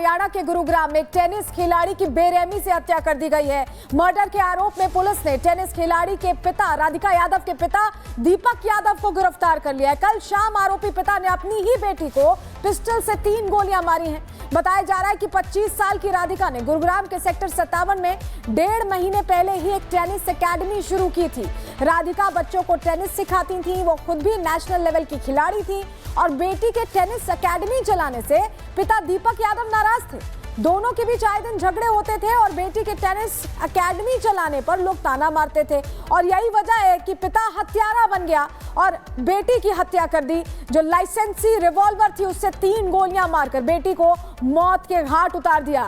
हरियाणा के गुरुग्राम में एक टेनिस खिलाड़ी की बेरहमी से हत्या कर दी गई है। मर्डर के आरोप में पुलिस ने टेनिस खिलाड़ी के पिता राधिका यादव के पिता दीपक यादव को गिरफ्तार कर लिया है। कल शाम आरोपी पिता ने अपनी ही बेटी को पिस्टल से 3 गोलियां मारी हैं। बताया जा रहा है कि 25 साल की राधिका ने गुरुग्राम के सेक्टर 57 में 1.5 महीने पहले ही एक टेनिस एकेडमी शुरू की थी। राधिका बच्चों को टेनिस सिखाती थी, वो खुद भी नेशनल लेवल की खिलाड़ी थी और बेटी के टेनिस एकेडमी चलाने से पिता दीपक यादव नाराज थे। दोनों के बीच आए दिन झगड़े होते थे और बेटी के टेनिस एकेडमी चलाने पर लोग ताना मारते थे और यही वजह है कि पिता हत्यारा बन गया और बेटी की हत्या कर दी। जो लाइसेंसी रिवॉल्वर थी उससे 3 गोलियां मारकर बेटी को मौत के घाट उतार दिया।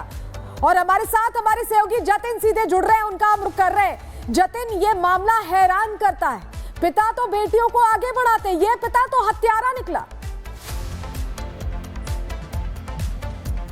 और हमारे साथ हमारे सहयोगी जतिन सीधे जुड़ रहे हैं, उनका हम रुख कर रहे हैं। जतिन, ये मामला हैरान करता है। पिता तो बेटियों को आगे बढ़ाते, ये पिता तो हत्यारा निकला।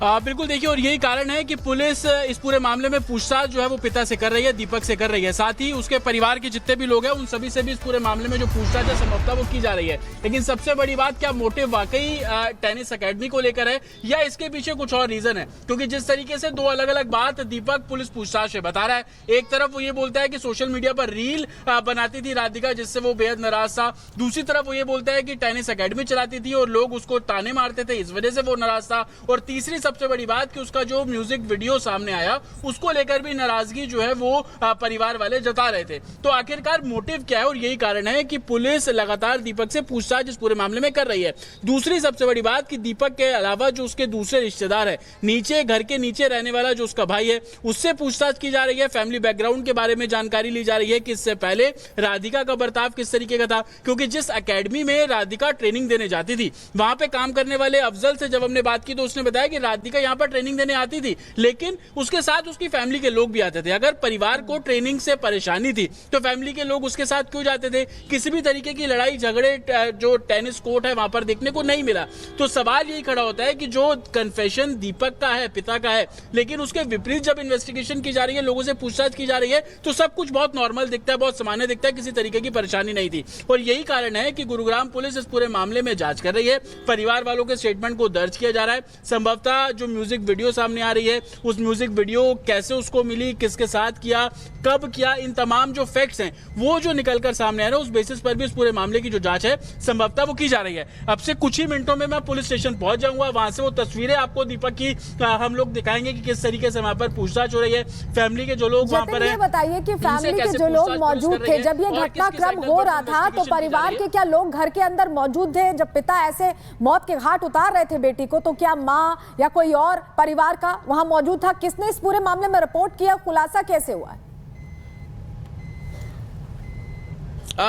बिल्कुल देखिए, और यही कारण है कि पुलिस इस पूरे मामले में पूछताछ जो है वो पिता से कर रही है, दीपक से कर रही है। साथ ही उसके परिवार के जितने भी लोग हैं उन सभी से भी इस पूरे मामले में जो पूछताछ है संभवतः वो की जा रही है। लेकिन सबसे बड़ी बात, क्या मोटिव वाकई टेनिस एकेडमी को लेकर है या इसके पीछे कुछ और रीजन है? क्योंकि जिस तरीके से 2 अलग अलग बात दीपक पुलिस पूछताछ से बता रहा है, एक तरफ वो ये बोलता है कि सोशल मीडिया पर रील बनाती थी राधिका जिससे वो बेहद नाराज था, दूसरी तरफ वो ये बोलता है कि टेनिस एकेडमी चलाती थी और लोग उसको ताने मारते थे, इस वजह से वो नाराज था, और तीसरी सबसे बड़ी बात कि उसका जो म्यूजिक वीडियो सामने आया उसको लेकर भी नाराजगी जो है वो परिवार वाले जता रहे थे। तो आखिरकार मोटिव क्या है? और यही कारण है कि पुलिस लगातार दीपक से पूछताछ इस पूरे मामले में कर रही है। दूसरी सबसे बड़ी बात कि दीपक के अलावा जो उसके दूसरे रिश्तेदार है, नीचे घर के नीचे रहने वाला जो उसका भाई है, उससे पूछताछ की जा रही है। फैमिली बैकग्राउंड के बारे में जानकारी ली जा रही है कि इससे पहले राधिका का बर्ताव किस तरीके का था, क्योंकि जिस एकेडमी में राधिका ट्रेनिंग देने जाती थी वहां पे काम करने वाले अफजल से जब हमने बात की तो उसने बताया कि राधिका यहाँ पर ट्रेनिंग देने आती थी, लेकिन उसके साथ उसकी फैमिली के लोग भी आते थे। अगर परिवार को ट्रेनिंग से परेशानी थी तो फैमिली के लोग उसके साथ क्यों जाते थे? किसी भी तरीके की लड़ाई झगड़े जो टेनिस कोर्ट है वहां पर देखने को नहीं मिला। तो सवाल यही खड़ा होता है कि जो कन्फेशन दीपक का है, पिता का है, लेकिन उसके विपरीत जब इन्वेस्टिगेशन की जा रही है, लोगों से पूछताछ की जा रही है, तो सब कुछ बहुत नॉर्मल दिखता है, बहुत सामान्य दिखता है, किसी तरीके की परेशानी नहीं थी। और यही कारण है कि गुरुग्राम पुलिस इस पूरे मामले में जांच कर रही है। परिवार वालों के स्टेटमेंट को दर्ज किया जा रहा है। संभवतः जो म्यूजिक वीडियो सामने आ रही है, उस म्यूजिक वीडियो कैसे उसको मिली, किसके साथ किया, कब किया, इन तमाम जो फैक्ट्स हैं वो जो निकलकर सामने आ रहे हैं, उस बेसिस पर भी इस पूरे मामले की जो जांच है संभवतः वो की जा रही है। अब से कुछ ही मिनटों में मैं पुलिस स्टेशन पहुंच जाऊंगा, वहां से वो तस्वीरें आपको दीपक की हम लोग दिखाएंगे कि किस तरीके से वहां पर पूछताछ हो रही है। फैमिली के जो लोग वहां पर हैं, बताइए कि फैमिली के जो लोग मौजूद थे जब ये घटनाक्रम हो रहा था, तो परिवार के क्या लोग घर के अंदर मौजूद थे जब पिता ऐसे मौत के घाट उतार रहे थे बेटी को? तो क्या माँ या कोई और परिवार का वहां मौजूद था? किसने इस पूरे मामले में रिपोर्ट किया? खुलासा कैसे हुआ है?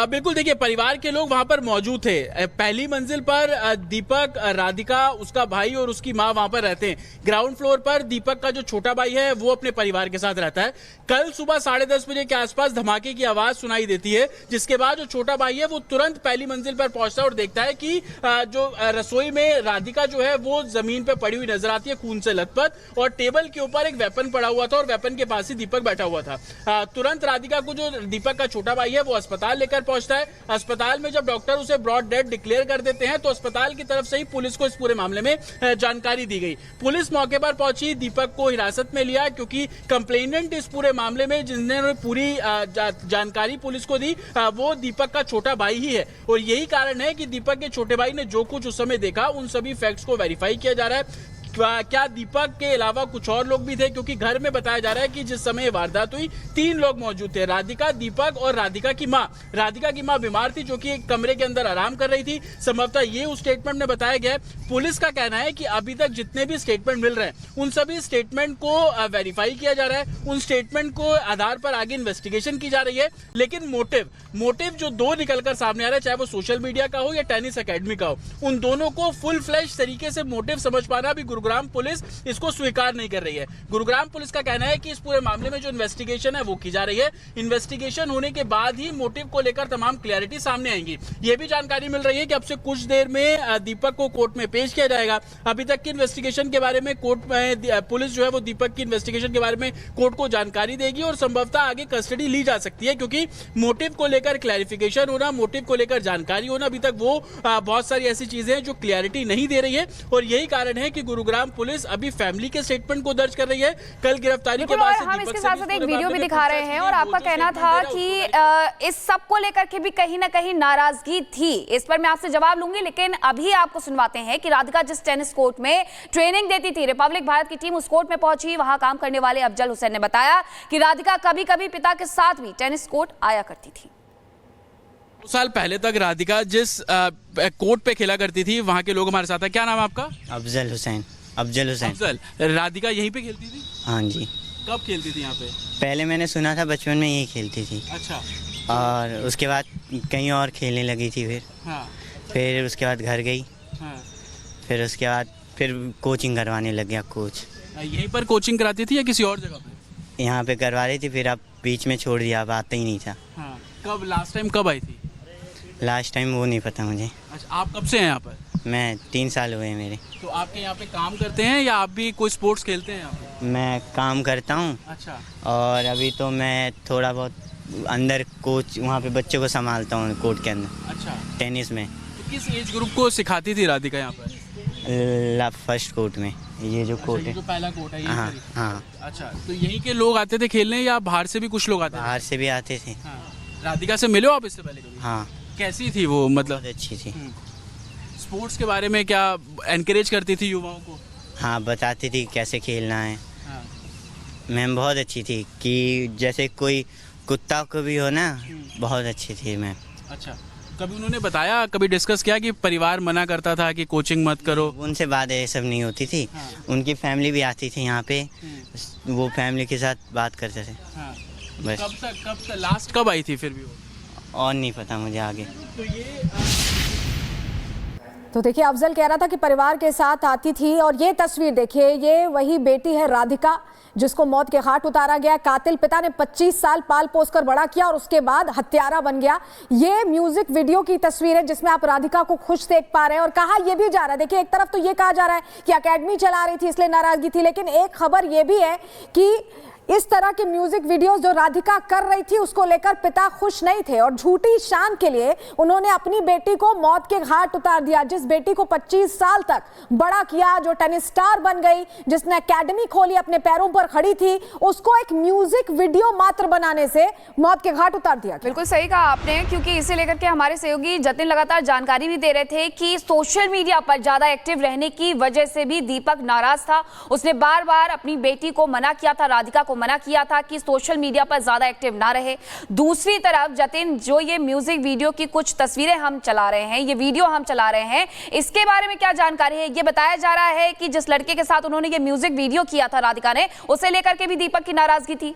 बिल्कुल देखिए, परिवार के लोग वहां पर मौजूद थे। पहली मंजिल पर दीपक, राधिका, उसका भाई और उसकी मां वहां पर रहते हैं। ग्राउंड फ्लोर पर दीपक का जो छोटा भाई है वो अपने परिवार के साथ रहता है। कल सुबह 10:30 बजे के आसपास धमाके की आवाज सुनाई देती है, जिसके बाद जो छोटा भाई है वो तुरंत पहली मंजिल पर पहुंचता है और देखता है कि जो रसोई में राधिका जो है वो जमीन पर पड़ी हुई नजर आती है, खून से लथपथ, और टेबल के ऊपर एक वेपन पड़ा हुआ था और वेपन के पास ही दीपक बैठा हुआ था। तुरंत राधिका को, जो दीपक का छोटा भाई है, वो अस्पताल लेकर पहुंचता है। अस्पताल में जब डॉक्टर उसे ब्रॉड डेड डिक्लेयर कर देते हैं तो अस्पताल की तरफ से ही पुलिस को इस पूरे मामले में जानकारी दी गई। पुलिस मौके पर पहुंची, दीपक को हिरासत में लिया, क्योंकि कंप्लेनेंट इस पूरे मामले में जिन्होंने पूरी जानकारी पुलिस को दी वो दीपक का छोटा भाई ही है। और यही कारण है कि दीपक के छोटे भाई ने जो कुछ उस समय देखा उन सभी फैक्ट्स को वेरीफाई किया जा रहा है। क्या दीपक के अलावा कुछ और लोग भी थे? क्योंकि घर में बताया जा रहा है कि जिस समय वारदात हुई 3 लोग मौजूद थे, राधिका, दीपक और राधिका की मां। राधिका की मां बीमार थी, जो कि एक कमरे के अंदर आराम कर रही थी, संभवतः ये उस स्टेटमेंट में बताया गया है। पुलिस का कहना है कि अभी तक जितने भी स्टेटमेंट मिल रहे हैं उन सभी स्टेटमेंट को वेरीफाई किया जा रहा है, उन स्टेटमेंट को आधार पर आगे इन्वेस्टिगेशन की जा रही है। लेकिन मोटिव जो 2 निकलकर सामने आ रहा है, चाहे वो सोशल मीडिया का हो या टेनिस एकेडमी का हो, उन दोनों को फुल फ्लैश तरीके से मोटिव समझ पाना भी गुरुग्राम पुलिस इसको स्वीकार नहीं कर रही है। गुरुग्राम पुलिस का कहना है कि इस पूरे मामले में जो इन्वेस्टिगेशन है वो की जा रही है। इन्वेस्टिगेशन होने के बाद ही मोटिव को लेकर तमाम क्लैरिटी सामने आएंगी। ये भी जानकारी मिल रही है कि अब से कुछ देर में दीपक को कोर्ट में पेश किया जाएगा। अभी तक की इन्वेस्टिगेशन के बारे में कोर्ट में पुलिस जो है वो दीपक की इन्वेस्टिगेशन के बारे में कोर्ट को जानकारी देगी और संभवतः आगे कस्टडी ली जा सकती है, क्योंकि मोटिव को लेकर क्लैरिफिकेशन होना, मोटिव को लेकर जानकारी होना, अभी तक वो बहुत सारी ऐसी चीजें हैं जो क्लैरिटी नहीं दे रही है। और यही कारण है कि गुरुग्राम गुरुग्राम पुलिस अभी फैमिली के स्टेटमेंट को दर्ज कर रही है। कल गिरफ्तारी के बिल्कुल, बाद और से हम दीपक इसके से साथ भी साथ इस एक पूरे वीडियो भी मामले में दिखा रहे पूछताछ हैं की। और वो आपका जो कहना statement था दे रहा है, कि इस सब को लेकर के भी कहीं ना कहीं नाराजगी थी। इस पर मैं आपसे जवाब लूंगी, लेकिन अभी आपको सुनवाते हैं कि राधिका जिस टेनिस कोर्ट में ट्रेनिंग देती थी, रिपब्लिक भारत की टीम उस कोर्ट में पहुंची। वहां काम करने वाले अफजल हुसैन ने बताया कि राधिका कभी कभी पिता के साथ भी टेनिस कोर्ट आया करती थी। 2 साल पहले तक राधिका जिस कोर्ट पे खेला करती थी, वहाँ के लोग हमारे साथ हैं। क्या नाम है आपका? अफजल हुसैन। अफजल। राधिका यहीं पे खेलती थी? हाँ जी, कब खेलती थी यहाँ पे? पहले मैंने सुना था बचपन में यही खेलती थी, अच्छा। और उसके बाद कहीं और खेलने लगी थी। हाँ फिर उसके बाद घर गई, हाँ। फिर उसके बाद फिर कोचिंग करवाने लग गया कोच। यहीं पर कोचिंग कराती थी या किसी और जगह पे? यहाँ पे करवा रही थी, फिर अब बीच में छोड़ दिया, अब आता ही नहीं था। हाँ। कब लास्ट टाइम कब आई थी? लास्ट टाइम वो नहीं पता मुझे। अच्छा, आप कब से हैं यहाँ पर? मैं 3 साल हुए मेरे। तो आपके यहाँ पे काम करते हैं या आप भी कोई स्पोर्ट्स खेलते हैं यहाँ पे? मैं काम करता हूँ, अच्छा। और अभी तो मैं थोड़ा बहुत अंदर कोच वहाँ पे बच्चों को संभालता हूँ कोर्ट के अंदर, अच्छा। टेनिस में। तो किस एज ग्रुप को सिखाती थी राधिका यहाँ पर? फर्स्ट कोर्ट में, ये जो कोर्ट अच्छा, ये है। जो पहला कोर्ट है यहीं हाँ पर ही? हाँ, अच्छा, तो यहीं के लोग आते थे खेलने या बाहर से भी कुछ लोग आते थे? बाहर से भी आते थे। हाँ। राधिका से मिले हो आप इससे पहले कभी? हाँ, कैसी थी वो, मतलब बहुत अच्छी थी। स्पोर्ट्स के बारे में क्या एनकरेज करती थी युवाओं को? हाँ, बताती थी कैसे खेलना है। हाँ। मैम बहुत अच्छी थी, कि जैसे कोई कुत्ता को भी हो ना, बहुत अच्छी थी मैम। अच्छा, कभी उन्होंने बताया, कभी डिस्कस किया कि परिवार मना करता था कि कोचिंग मत करो? उनसे बात ये सब नहीं होती थी। हाँ। उनकी फैमिली भी आती थी यहाँ पे, वो फैमिली के साथ बात करते थे हाँ। बस। कब तक लास्ट कब आई थी फिर भी वो? और नहीं पता मुझे आगे। तो ये तो देखिए, अफजल कह रहा था कि परिवार के साथ आती थी, और ये तस्वीर देखिए, ये वही बेटी है राधिका जिसको मौत के घाट उतारा गया। कातिल पिता ने 25 साल पाल पोस कर बड़ा किया और उसके बाद हत्यारा बन गया। ये म्यूजिक वीडियो की तस्वीर है जिसमें आप राधिका को खुश देख पा रहे हैं, और कहा यह भी जा रहा है, देखिए एक तरफ तो ये कहा जा रहा है कि एकेडमी चला रही थी इसलिए नाराजगी थी, लेकिन एक खबर ये भी है कि इस तरह के म्यूजिक वीडियोस जो राधिका कर रही थी उसको लेकर पिता खुश नहीं थे, और झूठी शान के लिए उन्होंने अपनी बेटी को मौत के घाट उतार दिया। जिस बेटी को 25 साल तक बड़ा किया, जो टेनिस स्टार बन गई, जिसने एकेडमी खोली, अपने पैरों पर खड़ी थी, उसको एक म्यूजिक वीडियो मात्र बनाने से मौत के घाट उतार दिया। बिल्कुल सही कहा आपने, क्योंकि इसे लेकर के हमारे सहयोगी जतिन लगातार जानकारी भी दे रहे थे कि सोशल मीडिया पर ज्यादा एक्टिव रहने की वजह से भी दीपक नाराज था। उसने बार बार अपनी बेटी को मना किया था, राधिका को मना किया था कि सोशल मीडिया पर ज्यादा एक्टिव ना रहे। दूसरी तरफ जतिन, जो ये म्यूजिक वीडियो की कुछ तस्वीरें हम चला रहे हैं, ये वीडियो हम चला रहे हैं, इसके बारे में क्या जानकारी है? ये बताया जा रहा है कि जिस लड़के के साथ उन्होंने ये म्यूजिक वीडियो किया था राधिका ने, उसे लेकर के भी दीपक की नाराजगी थी।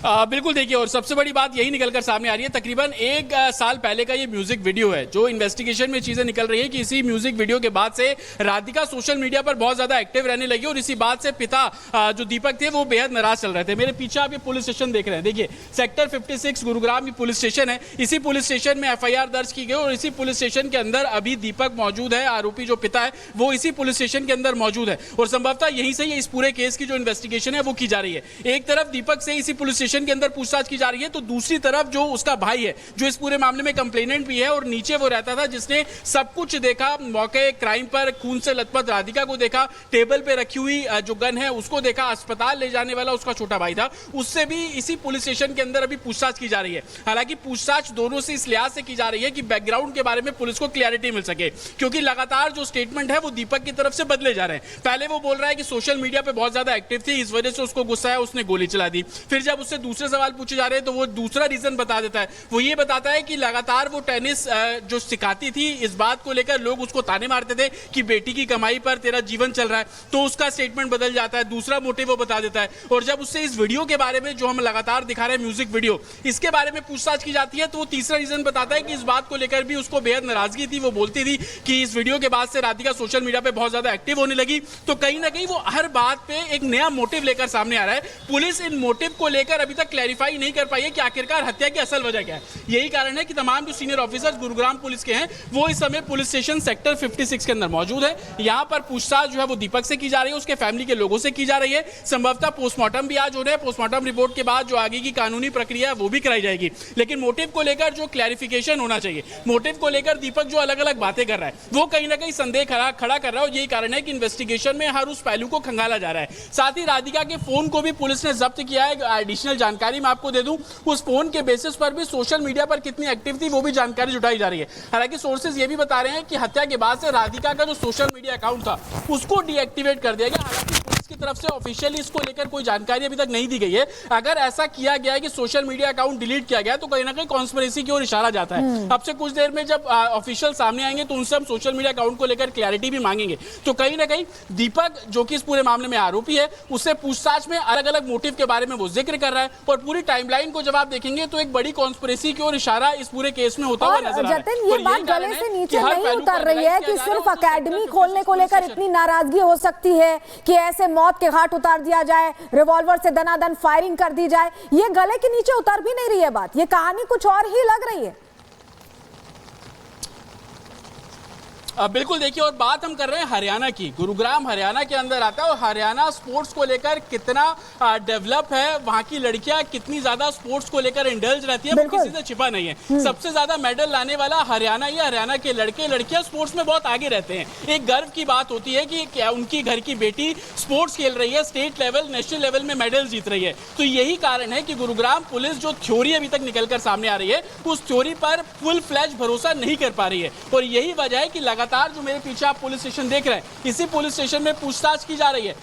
बिल्कुल, देखिए, और सबसे बड़ी बात यही निकलकर सामने आ रही है। तकरीबन 1 साल पहले का ये म्यूजिक वीडियो है, जो इन्वेस्टिगेशन में चीजें निकल रही है कि इसी म्यूजिक वीडियो के बाद से राधिका सोशल मीडिया पर बहुत ज्यादा एक्टिव रहने लगी, और इसी बात से पिता जो दीपक थे वो बेहद नाराज चल रहे थे। मेरे पीछे आप ये पुलिस स्टेशन देख रहे हैं, देखिए सेक्टर 56 गुरुग्राम की पुलिस स्टेशन है। इसी पुलिस स्टेशन में FIR दर्ज की गई, और इसी पुलिस स्टेशन के अंदर अभी दीपक मौजूद है। आरोपी जो पिता है वो इसी पुलिस स्टेशन के अंदर मौजूद है, और संभवतः यहीं से इस पूरे केस की जो इन्वेस्टिगेशन है वो की जा रही है। एक तरफ दीपक से इसी पुलिस स्टेशन के अंदर पूछताछ की जा रही है, तो दूसरी तरफ जो उसका भाई है, जो इस पूरे मामले में कंप्लेनेंट भी है, और नीचे वो रहता था जिसने सब कुछ देखा, मौके क्राइम पर खून से लथपथ राधिका को देखा, टेबल पे रखी हुई जो गन है उसको देखा, अस्पताल ले जाने वाला उसका छोटा भाई था, उससे भी इसी पुलिस स्टेशन के अंदर अभी पूछताछ की जा रही है। हालांकि पूछताछ दोनों से इस लिहाज से की जा रही है कि बैकग्राउंड के बारे में पुलिस को क्लैरिटी मिल सके, क्योंकि लगातार जो स्टेटमेंट है वो दीपक की तरफ से बदले जा रहे हैं। पहले वो बोल रहा है कि सोशल मीडिया पे बहुत ज्यादा एक्टिव थी, इस वजह से उसको गुस्सा है, उसने गोली चला दी। फिर जब उससे दूसरे सवाल पूछे जा रहे हैं तो वो दूसरा रीजन बता देता है। वो ये बताता है कि लगातार वो टेनिस जो सिखाती थी, इस बात को लेकर लोग उसको ताने मारते थे कि बेटी की कमाई पर तेरा जीवन चल रहा है, तो उसका स्टेटमेंट बदल जाता है, दूसरा मोटिव वो बता देता है। और जब उससे इस वीडियो के बारे में, जो हम लगातार दिखा रहे हैं म्यूजिक वीडियो, इसके बारे में पूछताछ की जाती है, तो वो तीसरा रीजन बताता है कि इस बात को लेकर भी उसको बेहद नाराजगी थी। वो बोलती थी कि इस वीडियो के बाद से राधिका सोशल मीडिया पे बहुत ज्यादा एक्टिव होने लगी, तो कहीं ना कहीं वो हर बात पे एक नया मोटिव लेकर सामने आ रहा है। पुलिस इन मोटिव को लेकर अभी तक क्लैरिफाई नहीं कर पाई है कि आखिरकार हत्या की असल वजह क्या है। यही कारण है कि तमाम जो सीनियर ऑफिसर्स गुरुग्राम पुलिस के हैं वो इस समय पुलिस स्टेशन सेक्टर 56 के अंदर मौजूद है। यहाँ पर पूछताछ जो है वो दीपक से की जा रही है, उसके फैमिली के लोगों से की जा रही है। संभवतः पोस्टमार्टम भी आज हो रहा है। पोस्टमार्टम रिपोर्ट के बाद जो आगे की कानूनी प्रक्रिया है वो भी कराई जाएगी। लेकिन मोटिव को लेकर जो क्लैरिफिकेशन होना चाहिए, मोटिव को लेकर दीपक जो अलग अलग बातें कर रहा है वो कहीं ना कहीं संदेह खड़ा कर रहा है। और यही कारण है कि इन्वेस्टिगेशन में हर उस पहलू को खंगाला जा रहा है। साथ ही राधिका के फोन को भी पुलिस ने जब्त किया है। एडिशनल जानकारी मैं आपको दे दूं, उस फोन के बेसिस पर भी सोशल मीडिया पर कितनी एक्टिव थी वो भी जानकारी जुटाई जा रही है। हालांकि सोर्सेज ये भी बता रहे हैं कि हत्या के बाद से राधिका का जो सोशल मीडिया अकाउंट था उसको डीएक्टिवेट कर दिया गया। हालांकि पुलिस की तरफ से ऑफिशियली इसको लेकर कोई जानकारी अभी तक नहीं दी गई है। अगर ऐसा किया गया है कि सोशल मीडिया अकाउंट डिलीट किया गया तो कहीं ना कहीं कॉन्स्पिरेसी की ओर इशारा जाता है। अब से कुछ देर में जब ऑफिशियल सामने आएंगे तो उनसे हम सोशल मीडिया अकाउंट को लेकर क्लैरिटी भी मांगेंगे। तो कहीं ना कहीं दीपक जो कि इस पूरे मामले में आरोपी है उससे पूछताछ में अलग अलग मोटिव के बारे में वो जिक्र कर रहा है। और पूरी टाइमलाइन को जब आप देखेंगे तो एक बड़ी कॉन्स्पिरेसी की ओर इशारा इस पूरे केस में होता हुआ नजर आ रहा है। जतिन, ये बात गले से नीचे नहीं उतर रही है कि सिर्फ अकेडमी खोलने को लेकर इतनी नाराजगी हो सकती है कि ऐसे मौत के घाट उतार दिया जाए, रिवॉल्वर से दनादन फायरिंग कर दी जाए। ये गले के नीचे उतर भी नहीं रही है बात, ये कहानी कुछ और ही लग रही है। बिल्कुल देखिए, और बात हम कर रहे हैं हरियाणा की। गुरुग्राम हरियाणा के अंदर आता है और हरियाणा स्पोर्ट्स को लेकर कितना डेवलप है, वहां की लड़कियां कितनी ज्यादा स्पोर्ट्स को लेकर इंडल्ज रहती है वो किसी से छिपा नहीं है। सबसे ज्यादा मेडल लाने वाला हरियाणा ही, हरियाणा के लड़के लड़कियां स्पोर्ट्स में बहुत आगे रहते हैं। एक गर्व की बात होती है कि क्या उनकी घर की बेटी स्पोर्ट्स खेल रही है, स्टेट लेवल नेशनल लेवल में मेडल जीत रही है। तो यही कारण है कि गुरुग्राम पुलिस जो थ्योरी अभी तक निकल कर सामने आ रही है उस थ्योरी पर फुल फ्लैश भरोसा नहीं कर पा रही है। और यही वजह है कि लगातार जो मेरे पीछे आप पुलिस स्टेशन देख रहे हैं, इसी पुलिस स्टेशन में पूछताछ की जा रही है।